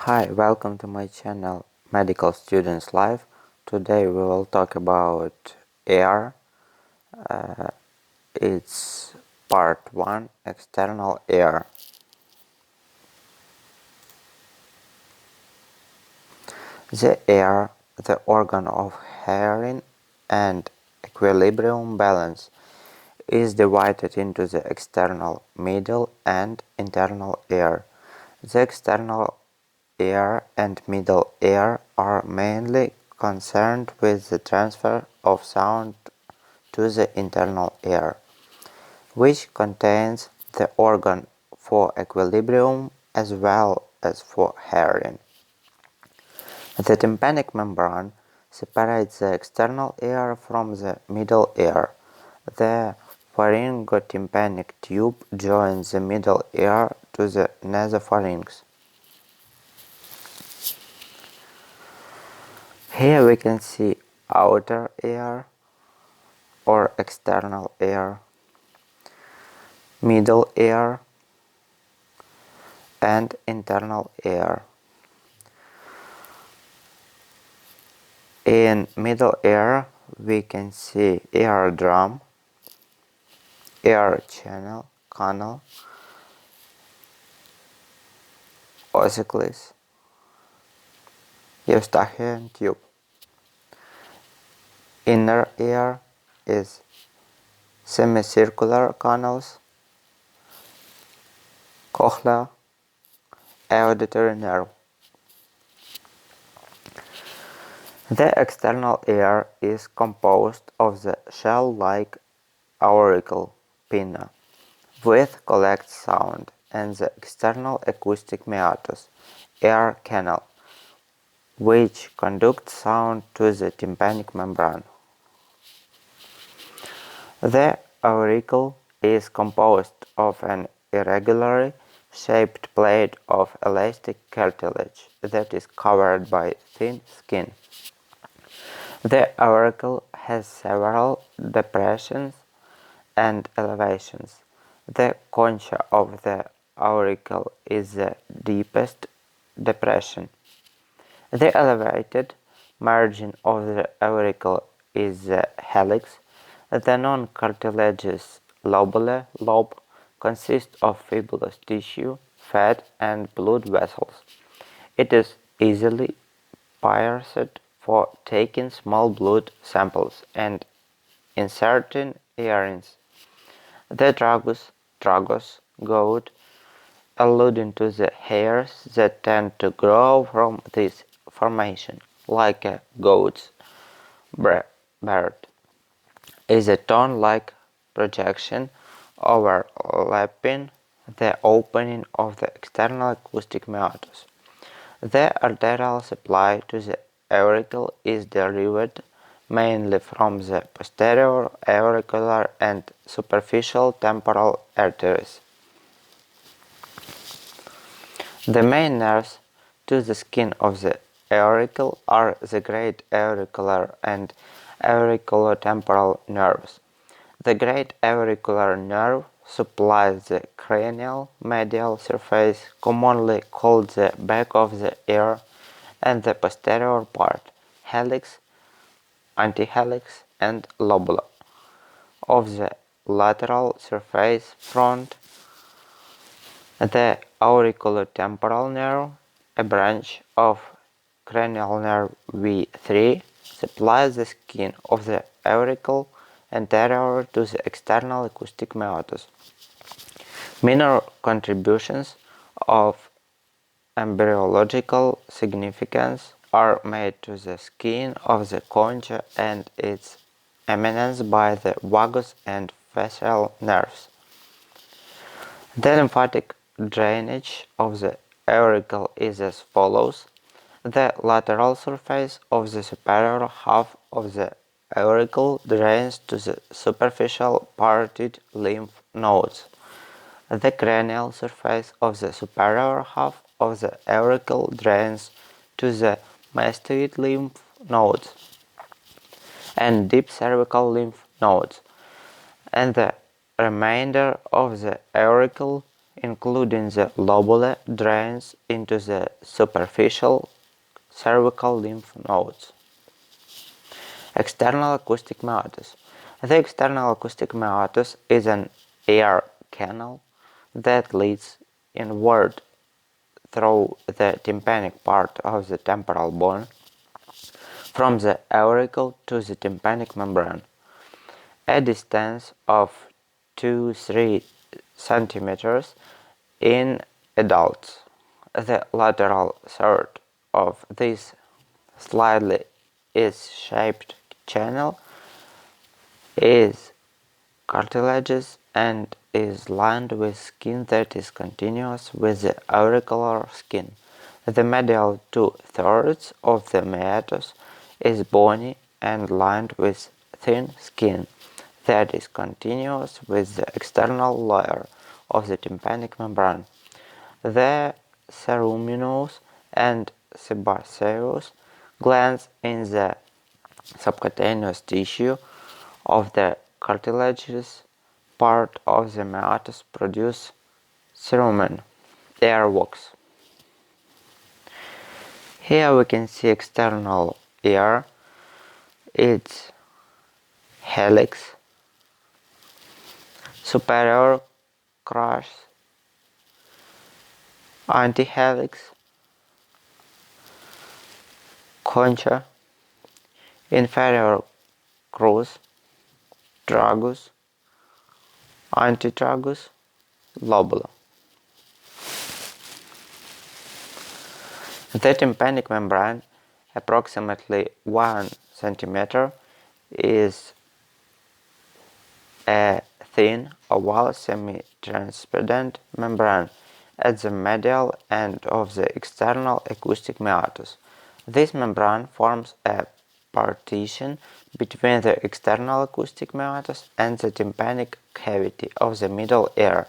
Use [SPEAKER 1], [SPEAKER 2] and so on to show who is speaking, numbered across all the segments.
[SPEAKER 1] Hi, welcome to my channel Medical Students Life. Today we will talk about air. It's part 1, external air. The air, the organ of hearing and equilibrium balance, is divided into the external, middle and internal air. The external air and middle air are mainly concerned with the transfer of sound to the internal air, which contains the organ for equilibrium as well as for hearing. The tympanic membrane separates the external air from the middle air. The pharyngotympanic tube joins the middle air to the nasopharynx. Here we can see outer air or external air, middle air, and internal air. In middle air we can see eardrum, air channel, canal, ossicles, Eustachian tube. Inner ear is semicircular canals, cochlea, auditory nerve. The external ear is composed of the shell-like auricle pinna with collects sound and the external acoustic meatus, air canal, which conducts sound to the tympanic membrane. The auricle is composed of an irregularly shaped plate of elastic cartilage that is covered by thin skin. The auricle has several depressions and elevations. The concha of the auricle is the deepest depression. The elevated margin of the auricle is the helix. The non-cartilaginous lobe consists of fibrous tissue, fat, and blood vessels. It is easily pierced for taking small blood samples and inserting earrings. The tragus goat, alluding to the hairs that tend to grow from this formation, like a goat's beard, is a tone-like projection overlapping the opening of the external acoustic meatus. The arterial supply to the auricle is derived mainly from the posterior auricular and superficial temporal arteries. The main nerves to the skin of the auricle are the great auricular and auriculotemporal nerves. The great auricular nerve supplies the cranial medial surface, commonly called the back of the ear, and the posterior part, helix, antihelix, and lobula, of the lateral surface front. The auriculotemporal nerve, a branch of cranial nerve V3, supplies the skin of the auricle anterior to the external acoustic meatus. Minor contributions of embryological significance are made to the skin of the concha and its eminence by the vagus and facial nerves. The lymphatic drainage of the auricle is as follows. The lateral surface of the superior half of the auricle drains to the superficial parotid lymph nodes. The cranial surface of the superior half of the auricle drains to the mastoid lymph nodes and deep cervical lymph nodes, and the remainder of the auricle including the lobule, drains into the superficial cervical lymph nodes. External acoustic meatus. The external acoustic meatus is an air canal that leads inward through the tympanic part of the temporal bone from the auricle to the tympanic membrane. A distance of 2-3 centimeters in adults. The lateral third of this slightly S-shaped channel is cartilaginous and is lined with skin that is continuous with the auricular skin. The medial 2/3 of the meatus is bony and lined with thin skin that is continuous with the external layer of the tympanic membrane. The ceruminous and sebaceous glands in the subcutaneous tissue of the cartilaginous part of the meatus produce cerumen, airwax. Here we can see external ear, its helix, superior crus, antihelix, concha, inferior crus, tragus, antitragus, lobula. The tympanic membrane, approximately 1 centimeter, is a thin, oval, semi-transparent membrane at the medial end of the external acoustic meatus. This membrane forms a partition between the external acoustic meatus and the tympanic cavity of the middle ear.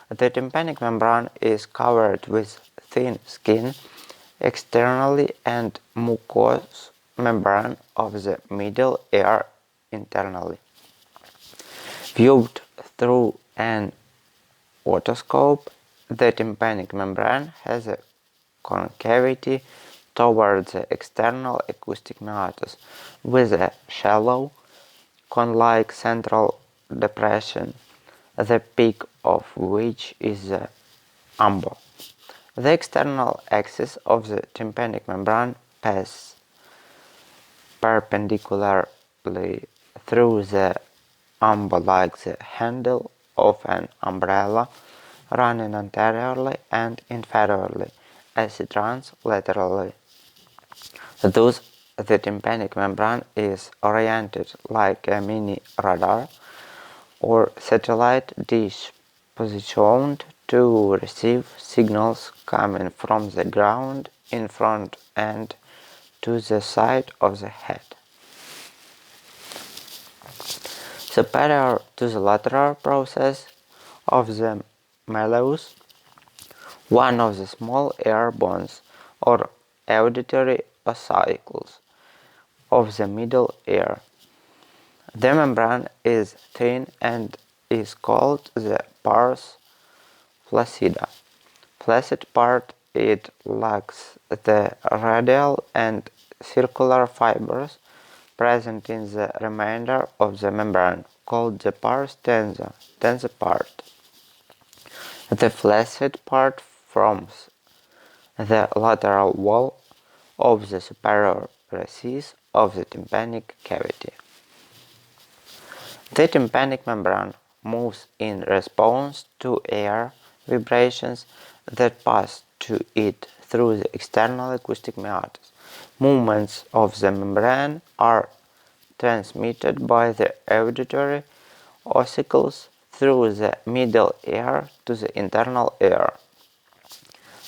[SPEAKER 1] The tympanic membrane is covered with thin skin externally and mucous membrane of the middle ear internally. Viewed through an otoscope, the tympanic membrane has a concavity towards the external acoustic meatus with a shallow, cone-like central depression, the peak of which is the umbo. The external axis of the tympanic membrane passes perpendicularly through the umbo like the handle of an umbrella, running anteriorly and inferiorly as it runs laterally. Thus, the tympanic membrane is oriented like a mini radar or satellite dish positioned to receive signals coming from the ground in front and to the side of the head. Superior to the lateral process of the malleus, one of the small air bones or auditory ossicles of the middle ear. The membrane is thin and is called the pars flaccida. Flaccid part, it lacks the radial and circular fibers present in the remainder of the membrane, called the pars tensa part. The flaccid part forms the lateral wall of the superior recess of the tympanic cavity. The tympanic membrane moves in response to air vibrations that pass to it through the external acoustic meatus. Movements of the membrane are transmitted by the auditory ossicles through the middle ear to the internal ear.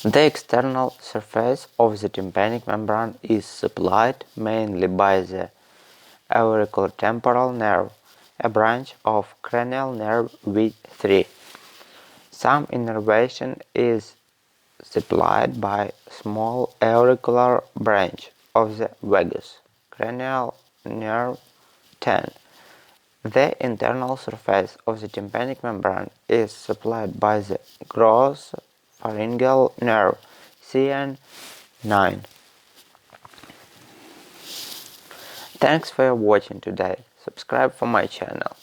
[SPEAKER 1] The external surface of the tympanic membrane is supplied mainly by the auriculotemporal nerve, a branch of cranial nerve V3. Some innervation is supplied by small auricular branch of the vagus, cranial nerve 10. The internal surface of the tympanic membrane is supplied by the gross pharyngeal nerve CN9. Thanks for watching today. Subscribe for my channel.